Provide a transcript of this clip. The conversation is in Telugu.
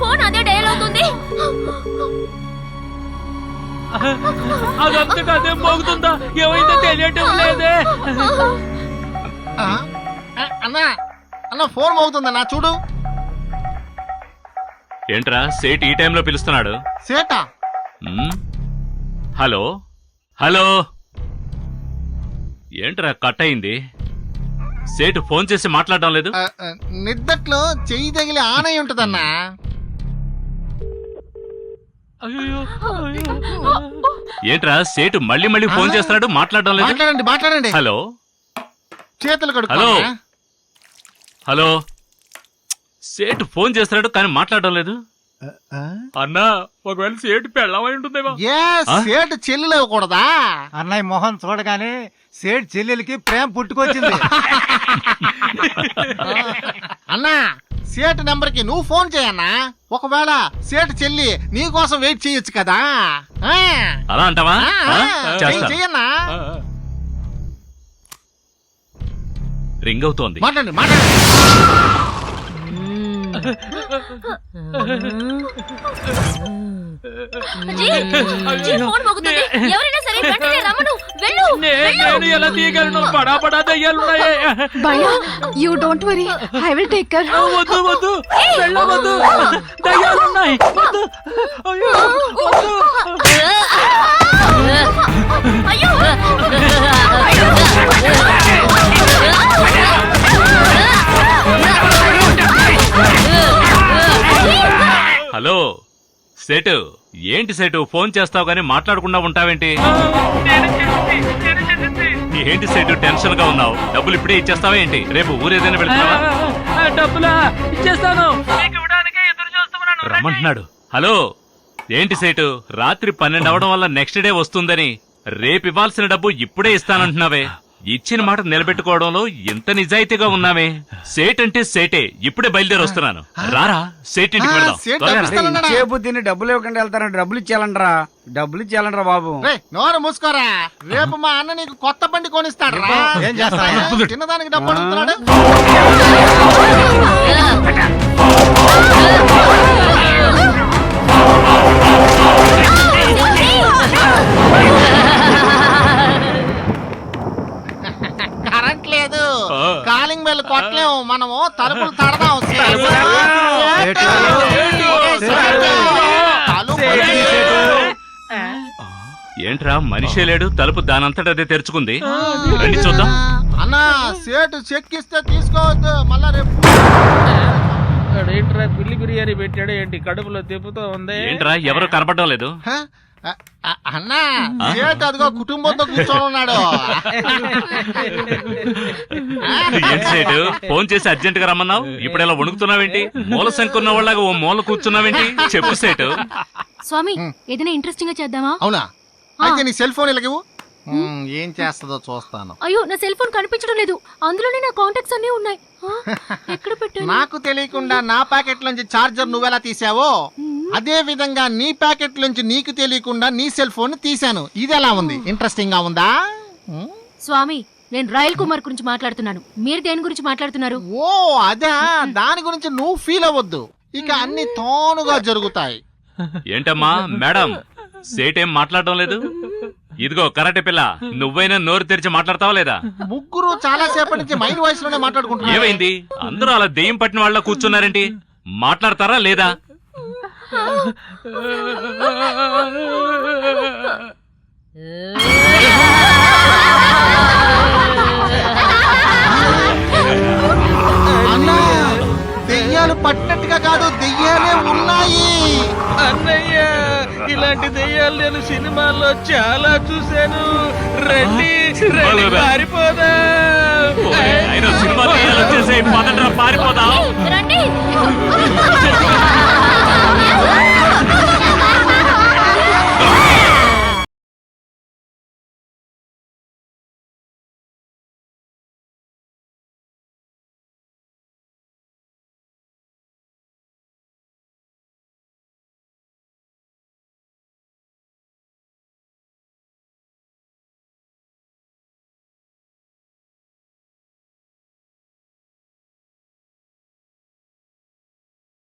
ఫోన్ అదే డయల్ అవుతుంది. అదంతకు అదే మోగుతుందా? ఏమైందో తెలియటం లేదే. అన్నా అన్న ఫోన్ మోగుతుందన్నా చూడు. ఏంట్రా సేట్ ఈ టైంలో పిలుస్తున్నాడు? సేటా? హలో హలో, ఏంట్రా కట్ అయింది? సేటు ఫోన్ చేసి మాట్లాడడం లేదు? నిద్దట్లో చెయ్యి తగిలి ఆన్ అయి ఉంటదన్నా. ఏంట్రా సేటు మళ్ళీ మళ్ళీ ఫోన్ చేస్తున్నాడు, మాట్లాడడం లేదు? మాట్లాడండి మాట్లాడండి. హలో చేతులు కడుక్కో. హలో హలో, సేటు ఫోన్ చేస్తున్నాడు కానీ మాట్లాడడం లేదు. అన్నా ఒకవేళ సేటు పెళ్ళమై ఉంటుందేమో. సేటు చెల్లెలు ఇవ్వకూడదా? అన్నయ్య మొహం చూడగానే సేట్ చెల్లెలకి ప్రేమ పుట్టుకొచ్చింది. అన్నా సేటు నెంబర్ కి నువ్వు ఫోన్ చేయన్నా. ఒకవేళ సేటు చెల్లి నీ కోసం వెయిట్ చేయొచ్చు కదా. అలా అంటావా? చెయ్యన్నా. రింగ్ అవుతోంది. మాట్లాడండి మాట్లాడండి. ఎవరైనా సరే వెంటనే రమ్మను. వెళ్ళు. నేను ఎలా తీయగలను? బడా బడా దయ్యాలున్నాయే. భయ్యా, you don't worry, I will take care. వద్దు వద్దు, వెళ్ళవద్దు, దయ్యాలున్నాయి. వద్దు, అయ్యో వద్దు. అయ్యో హలో సేటు, ఏంటి సేటు ఫోన్ చేస్తావు గానీ మాట్లాడకుండా ఉంటావేంటి? ఏంటి సేటు టెన్షన్ గా ఉన్నావు? డబ్బులు ఇప్పుడే ఇచ్చేస్తావా ఏంటి? రేపు ఊరేదైనా వెళ్తావా? డబ్బులా ఇచ్చేస్తాను. రమ్మంటున్నాడు. హలో ఏంటి సేటు, రాత్రి 12 అవడం వల్ల నెక్స్ట్ డే వస్తుందని రేపు ఇవ్వాల్సిన డబ్బు ఇప్పుడే ఇస్తానంటున్నావే. ఇచ్చిన మాట నిలబెట్టుకోవడంలో ఎంత నిజాయితీగా ఉన్నావే. సేట్ అంటే సేటే. ఇప్పుడే బయలుదేరి వస్తున్నాను. రారా సేట్ ఇంటికి వెళ్దాం. ఇచ్చే బుద్ధిని డబ్బులు ఇవ్వకుండా వెళ్తారంటే డబ్బులు ఇచ్చేయాలంటరా. డబ్బులు ఇచ్చేయాలంటరా బాబు. నోరు మూసుకోరా. రేపు మా అన్న నీకు కొత్త బండి కొనిస్తాడు. ఏం చేస్తా? చిన్నదానికి డబ్బు అడుగుతున్నాడు. కరెంట్ లేదు, కాలింగ్ బెల్ కొట్టలేము. మనము తలుపులు తడదాం. ఏంట్రా మనిషే లేడు, తలుపు దానంతట అదే తెరుచుకుంది. రండి చూద్దాం. అన్నా సేటు చెక్ ఇస్తే తీసుకోవద్దు. మళ్ళా రేపు ఏంట్రా పిల్లి బిర్యానీ పెట్టాడు ఏంటి? కడుపులో తిప్పుతూ ఉంది. ఏంట్రా ఎవరు కనపడడం లేదు? అన్నా సేటు అదిగో కుటుంబంతో కూర్చొని ఉన్నాడు. ఏంటి సేటు ఫోన్ చేసి అర్జెంట్ గా రమ్మన్నావు? ఇప్పుడు ఇలా వణుకుతున్నావేంటి? మూల సంకున్న వాళ్ళగా ఓ మూల కూర్చున్నావేంటి? చెప్పు సేటు. స్వామి, ఏదైనా ఇంట్రెస్టింగ్ గా చేద్దామా? అవునా? అయితే నీ సెల్ ఫోన్ ఇలాగేవు. ఏం చేస్తుందో చూస్తాను. అయ్యో, నా సెల్ ఫోన్ కనిపించడం లేదు. అందులోనే నా కాంటాక్ట్స్ అన్ని ఉన్నాయి. ఎక్కడ పెట్టాను? నాకు తెలియకుండా నా ప్యాకెట్ నుంచి చార్జర్ నువ్వెలా తీసావో అదే విధంగా నీ ప్యాకెట్ నుంచి నీకు తెలియకుండా నీ సెల్ ఫోన్ తీశాను. ఇది ఎలా ఉంది? ఇంట్రెస్టింగ్ గా ఉందా? స్వామి, నేను రాయల్ కుమార్ గురించి మాట్లాడుతున్నాను. మీరు దేని గురించి మాట్లాడుతున్నారు? ఓ అదా, దాని గురించి నువ్వు ఫీల్ అవ్వద్దు. ఇక అన్ని తోనుగా జరుగుతాయి. ఏంటమ్మా మేడం, సేటేం మాట్లాడడం లేదు? ఇదిగో కరాటే పిల్ల, నువ్వైనా నోరు తెరిచి మాట్లాడతావా లేదా? ముగ్గురు చాలా సేపటి నుంచి మైండ్ వాయిస్ లోనే మాట్లాడుకుంటున్నారు. ఏమైంది? అందరూ అలా దెయ్యం పట్టిన వాళ్ళ కూర్చున్నారేంటి? మాట్లాడతారా లేదా? అన్నా దెయ్యాలు పట్టినట్టుగా కాదు, దెయ్యాలే ఉన్నాయి. అన్నయ్య, ఇలాంటి దెయ్యాలు నేను సినిమాల్లో చాలా చూశాను. రండి రండి, పారిపోదా. సినిమా పారిపోదా. రండి.